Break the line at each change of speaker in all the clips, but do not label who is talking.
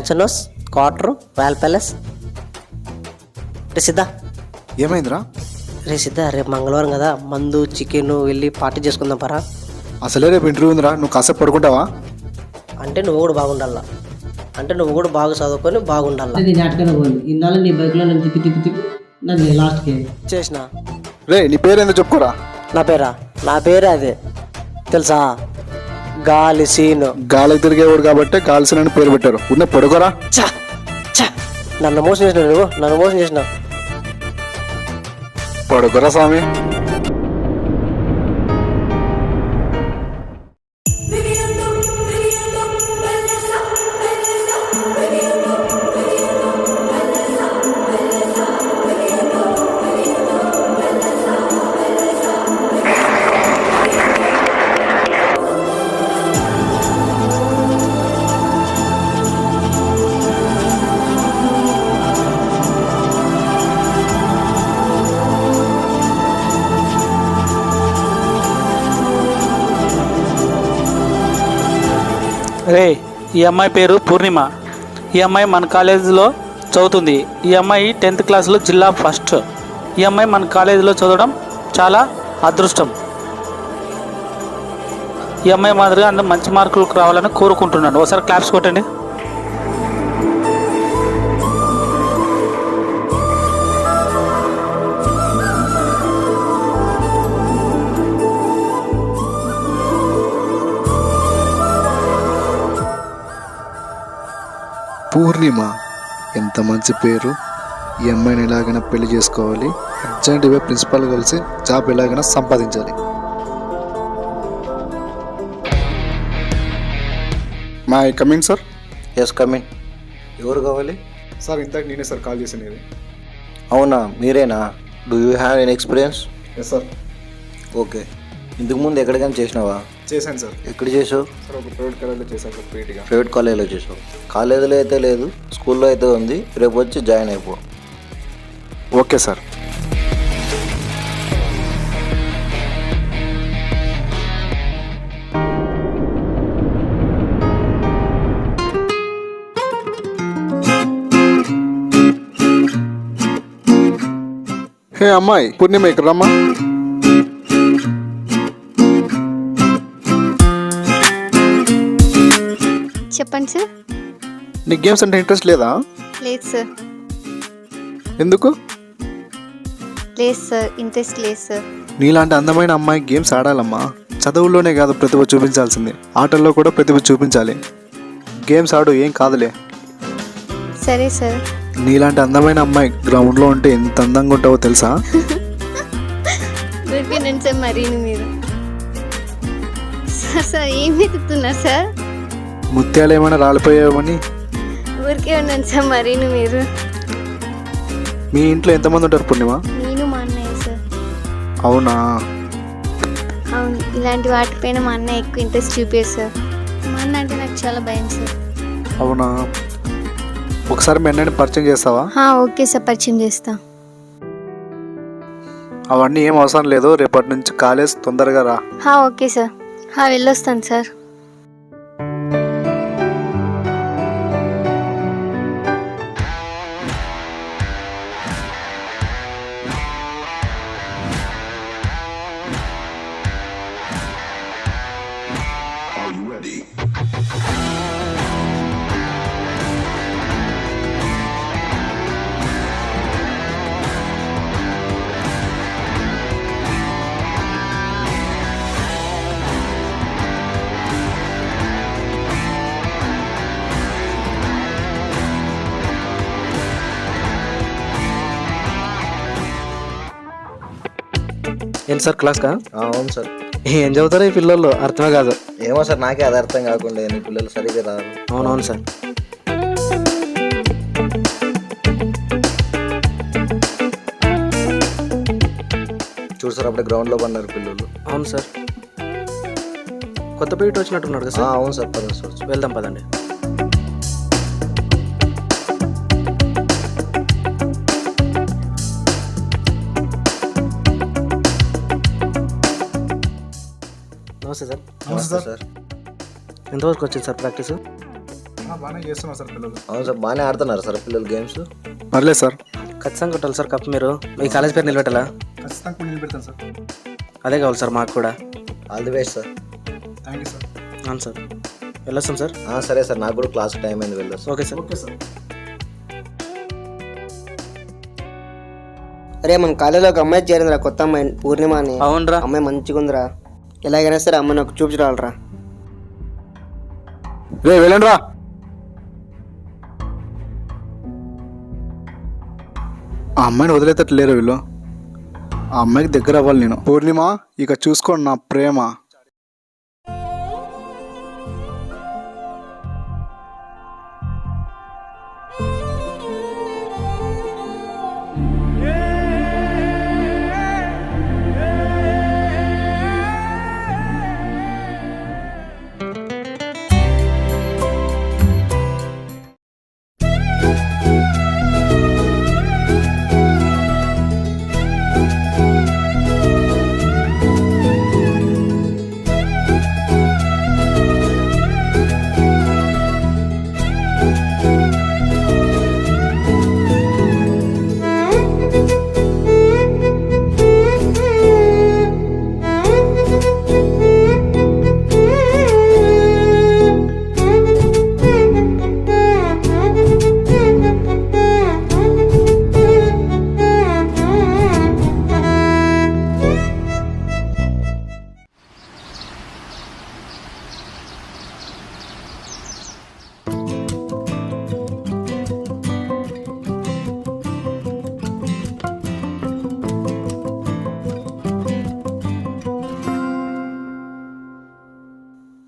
మ్యాన్షనోస్, quarter, royal palace. రే సిద్ధా,
ఏమైందిరా?
రే సిద్ధా, రేపు మంగళవారం కదా, మందు చికెన్ వెళ్ళి పార్టీ చేసుకుందాం పరా.
అసలే రేపు ఇంటర్వ్యూ ఉందిరా, నువ్వు కాసేపు పడుకుంటావా?
అంటే నువ్వు కూడా బాగుండాలా, అంటే నువ్వు కూడా బాగా చదువుకొని బాగుండాలా.
అది నాటకానికి పోయింది. ఇన్నాళ్ళు నీ బైక్లో నన్ను తిప్పి నన్ను లాస్ట్కి
చేసిన.
రే నీ పేరేందో చెప్పుకోరా.
నా పేరే అదే తెలుసా, గాలి సీను.
గాలికి తిరిగేవాడు కాబట్టి గాలిసిన అని పేరు పెట్టారు. ఉన్న పడుకోరా.
చా చా, నన్ను మోసం చేసినావు నువ్వు, నన్ను మోసం చేసినావు.
పడుకోరా స్వామి.
రే, ఈ అమ్మాయి పేరు పూర్ణిమ. ఈ అమ్మాయి మన కాలేజీలో చదువుతుంది. ఈ అమ్మాయి 10th క్లాస్లో జిల్లా ఫస్ట్. ఈ అమ్మాయి మన కాలేజీలో చదవడం చాలా అదృష్టం. ఈ అమ్మాయి మాదిరిగా అందరూ మంచి మార్కులకు రావాలని కోరుకుంటున్నాను. ఒకసారి క్లాప్స్ కొట్టండి.
పూర్ణిమ, ఎంత మంచి పేరు. ఈ అమ్మాయిని ఎలాగైనా పెళ్లి చేసుకోవాలి. అర్జెంటుగా ప్రిన్సిపాల్ కలిసి జాబ్ ఎలాగైనా సంపాదించాలి. మా కమింగ్ సార్.
Yes come in. ఎవరు కావాలి?
సార్ ఇంతకు నేనే సార్ కాల్ చేసినది.
అవునా, మీరేనా? Do you have an experience?
Yes sir.
Okay. ఇంతకు ముందు ఎక్కడికైనా చేసినావా?
చేశాను సార్.
ఎక్కడ చేసావు?
సార్ ఒక ప్రైవేట్ కాలేజ్లో చేశాను సార్.
ప్రైవేట్ కాలేజీలో చేసావు. కాలేజీలో అయితే లేదు, స్కూల్లో అయితే ఉంది. రేపు వచ్చి జాయిన్ అయిపో.
Okay sir. హే అమ్మాయి పూర్ణిమ, ఇక్కడ రమ్మా.
చెప్పండి సార్.
నీకు గేమ్స్ అంటే ఇంట్రెస్ట్ లేదా?
లేదు సార్.
ఎందుకు?
లేదు సార్, ఇంట్రెస్ట్ లేదు సార్.
నీలాంటి అందమైన అమ్మాయి గేమ్స్ ఆడాలమ్మా. చదువుల్లోనే కాదు ప్రతిభ చూపించాల్సింది, ఆటల్లో కూడా ప్రతిభ చూపించాలి. గేమ్స్ ఆడు, ఏం కాదులే.
సరే సార్.
నీలాంటి అందమైన అమ్మాయి గ్రౌండ్లో ఉంటే ఎంత అందంగా ఉంటావో తెలుసా?
దొరికినండి సార్ మరీను మీరు. సార్ ఏం వెతుకుతున్నారు సార్?
ముత్యాలు ఏమైనా రాలిపోయావని.
ఊరికే ఉన్నాను సార్ మరీను మీరు.
మీ ఇంట్లో ఎంతమంది ఉంటారు పూర్ణిమ?
నేను మా అన్నయ్య సార్.
అవునా?
అవును, ఇలాంటి వాటిపైన మా అన్నయ్య ఎక్కువ ఇంట్రెస్ట్ చూపారు సార్. మా అన్న అంటే నాకు చాలా భయం సార్.
అవునా? ఒకసారి మీ అన్నని పరిచయం చేస్తావా?
ఓకే సార్, పరిచయం చేస్తా.
అవన్నీ ఏం అవసరం లేదు, రేపటి నుంచి కాలేజ్ తొందరగా రా.
Okay sir. వెళ్ళొస్తాను సార్.
ఏంటి సార్ క్లాస్కా?
అవును సార్.
ఏం చదువుతారు ఈ పిల్లలు, అర్థమే కాదు.
ఏమో సార్, నాకే అది అర్థం కాకుండా నీ పిల్లలు సరిగ్గా రారు.
అవునవును సార్.
చూడు సార్, అప్పుడే గ్రౌండ్లో పడినారు పిల్లలు.
అవును సార్. కొత్త పీరియడ్ వచ్చినట్టున్నాడు కదా సార్?
అవును సార్. పదండి సార్,
వెళ్దాం పదండి. నమస్తే సార్.
నమస్తే సార్.
ఎంతవరకు వచ్చింది సార్ ప్రాక్టీస్?
బాగానే చేస్తున్నారు సార్ పిల్లలు.
అవును సార్, బాగానే ఆడుతున్నారు సార్ పిల్లలు గేమ్స్.
పర్లేదు సార్,
ఖచ్చితంగా కొట్టాలి సార్ కప్. మీరు మీ కాలేజ్ పేరు నిలబెట్టాలా?
ఖచ్చితంగా నిలబెడతాను సార్.
అదే కావాలి సార్ మాకు కూడా.
All the best sir.
Thank you sir.
అవును సార్, వెళ్ళొస్తాం సార్.
సరే సార్, నాకు కూడా క్లాస్ టైం అయింది, వెళ్ళొస్తాను.
Okay sir.
Okay sir.
అరే మన కాలేజీలో ఒక అమ్మాయి చేరిందిరా, కొత్త అమ్మాయి పూర్ణిమ అని.
అవునరా.
అమ్మాయి మంచిగా ఉందిరా. ఎలాగైనా సరే అమ్మాయి నాకు చూపించరాలరా.
రే వెళ్ళండి రా. ఆ అమ్మాయిని వదిలేటట్టు లేరు వీళ్ళు. ఆ అమ్మాయికి దగ్గర అవ్వాలి నేను. పూర్ణిమ, ఇక చూసుకోండి నా ప్రేమ.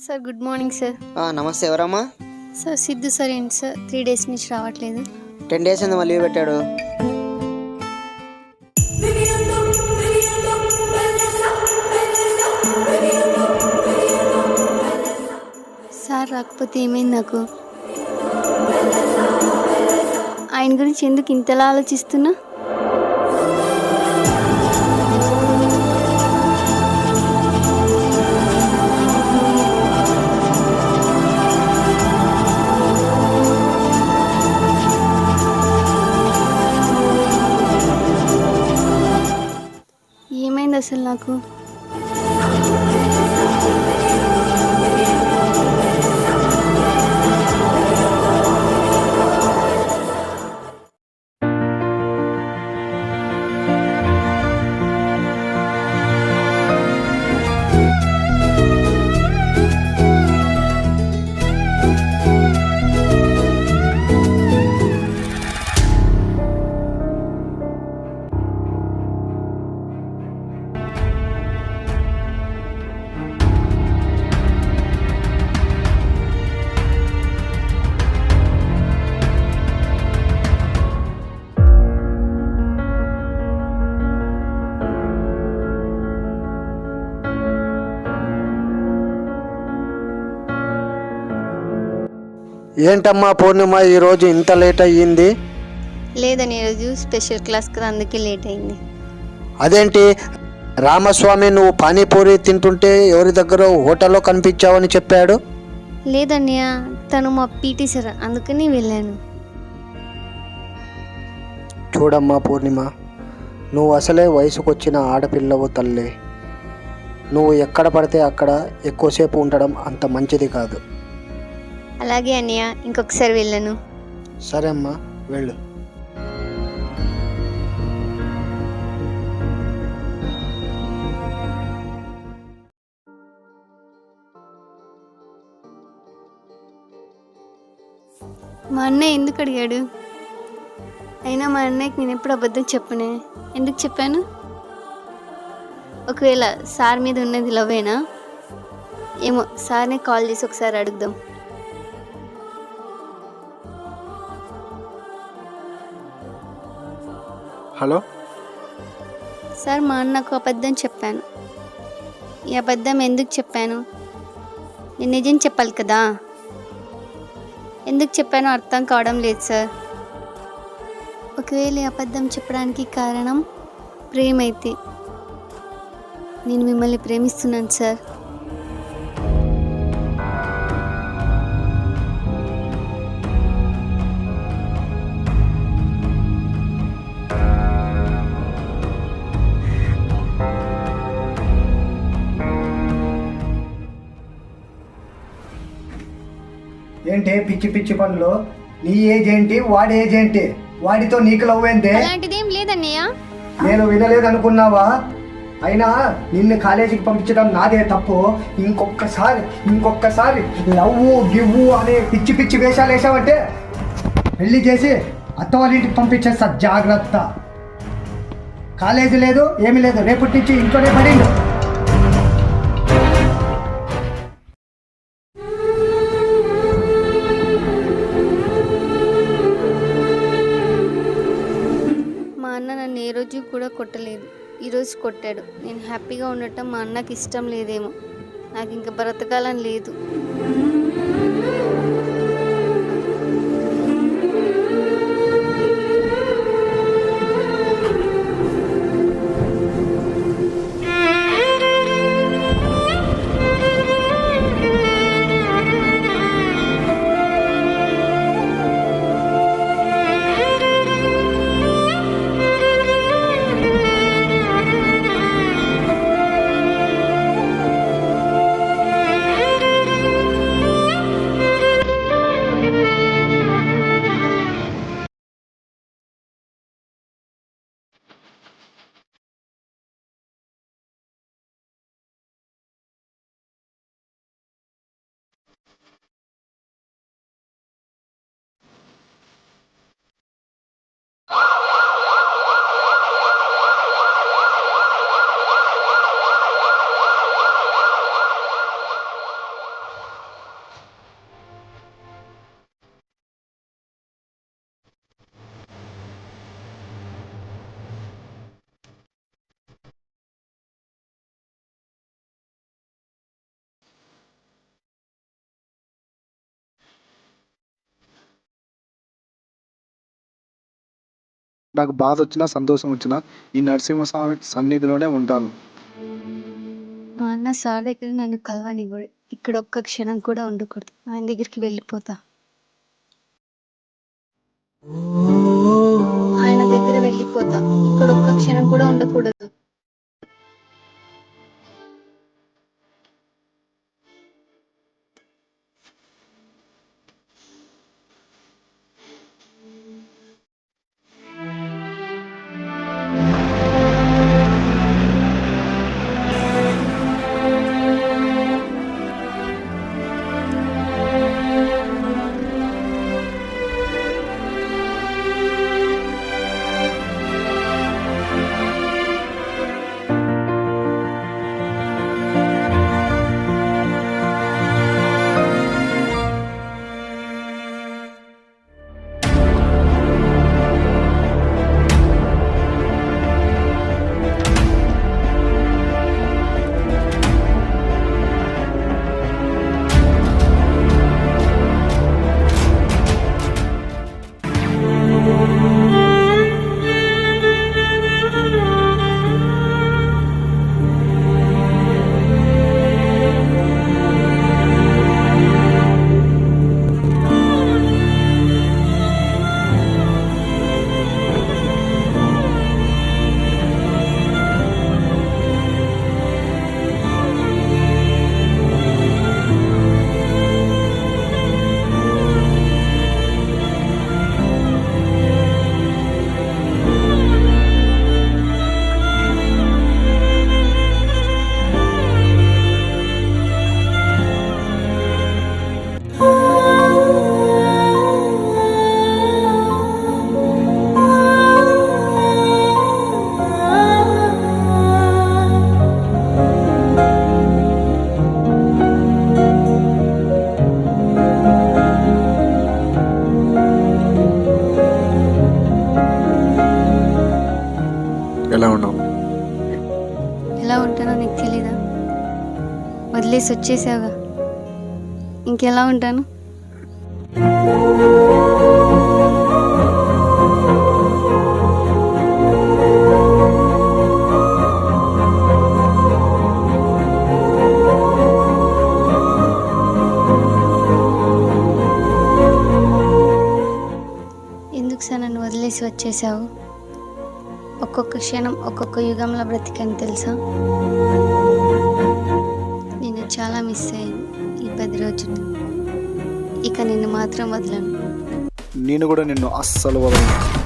Sir good morning sir.
నమస్తే, ఎవరమ్మా?
Sir Siddhu sir. ఏంటి సార్ 3 days నుంచి రావట్లేదు?
10 days అయింది మళ్ళీ లీవ్ పెట్టాడు.
సార్ రాకపోతే ఏమైంది నాకు? ఆయన గురించి ఎందుకు ఇంతలా ఆలోచిస్తున్నా? ఏమైంది అసలు నాకు?
ఏంటమ్మా పూర్ణిమ, ఈరోజు ఇంత లేట్ అయ్యింది?
లేదని ఈరోజు స్పెషల్ క్లాస్ కదా, అందుకే లేట్ అయింది.
అదేంటి రామస్వామి, నువ్వు పానీపూరి తింటుంటే ఎవరి దగ్గర హోటల్లో కనిపించావని చెప్పాడు?
లేదన్నయ్య, తను మా పీటీ సార్, అందుకని వెళ్ళాను.
చూడమ్మా పూర్ణిమ, నువ్వు అసలే వయసుకొచ్చిన ఆడపిల్లవు తల్లి. నువ్వు ఎక్కడ పడితే అక్కడ ఎక్కువసేపు ఉండడం అంత మంచిది కాదు.
అలాగే అన్నయ్య, ఇంకొకసారి వెళ్ళాను.
సరే అమ్మా, వెళ్ళు.
మా అన్నయ్య ఎందుకు అడిగాడు? అయినా మా అన్నయ్యకి నేను ఎప్పుడు అబద్ధం చెప్పనే. ఎందుకు చెప్పాను? ఒకవేళ సార్ మీద ఉన్నది లవ్వేనా ఏమో. సార్నే కాల్ చేసి ఒకసారి అడుగుదాం.
హలో
సార్, మా అన్నకు అబద్ధం చెప్పాను. ఈ అబద్ధం ఎందుకు చెప్పాను? నేను నిజం చెప్పాలి కదా. ఎందుకు చెప్పానో అర్థం కావడం లేదు సార్. ఒకవేళ ఈ అబద్ధం చెప్పడానికి కారణం ప్రేమ అయితే నేను మిమ్మల్ని ప్రేమిస్తున్నాను సార్.
ఏంటి పిచ్చి పిచ్చి పనులు? నీ ఏజ్ ఏంటి, వాడి ఏజ్ ఏంటి? వాడితో నీకు లవ్ ఏంటి?
అలాంటిదేం లేదన్నయ్య.
నేను వినలేదనుకున్నావా? అయినా నిన్ను కాలేజీకి పంపించడం నాదే తప్పు. ఇంకొకసారి లవ్ గివ్వు అనే పిచ్చి పిచ్చి వేషాలు వేసావంటే పెళ్లి చేసి అత్త వాళ్ళ ఇంటికి పంపించేస్తా, జాగ్రత్త. కాలేజీ లేదు, ఏమీ లేదు, రేపటి నుంచి ఇంట్లోనే పడిండు.
మా అన్న నన్ను ఏ రోజు కూడా కొట్టలేదు, ఈరోజు కొట్టాడు. నేను హ్యాపీగా ఉండటం మా అన్నకి ఇష్టం లేదేమో. నాకు ఇంకా బ్రతకాలని లేదు.
నాకు బాధ వచ్చినా సంతోషం వచ్చినా ఈ నరసింహస్వామి సన్నిధిలోనే ఉంటాను.
మా అన్న సార్ దగ్గర నన్ను కలవనివ్వడు. ఇక్కడ ఒక్క క్షణం కూడా ఉండకూడదు. ఆయన దగ్గరికి వెళ్ళిపోతా. ఆయన దగ్గర వెళ్ళిపోతా. ఇక్కడ ఒక్క క్షణం కూడా ఉండకూడదు.
ఎలా ఉన్నావు?
ఎలా ఉంటానో నీకు తెలీదా? వదిలేసి వచ్చేసావుగా, ఇంకెలా ఉంటాను? ఎందుకు సార్ నన్ను వదిలేసి వచ్చేసావు? ఒక్కొక్క క్షణం ఒక్కొక్క యుగంలో బ్రతికాను తెలుసా? నేను చాలా మిస్ అయ్యాను ఈ 10 రోజులు. ఇక నిన్ను మాత్రం వదలను.
నేను కూడా నిన్ను అస్సలు వదలను.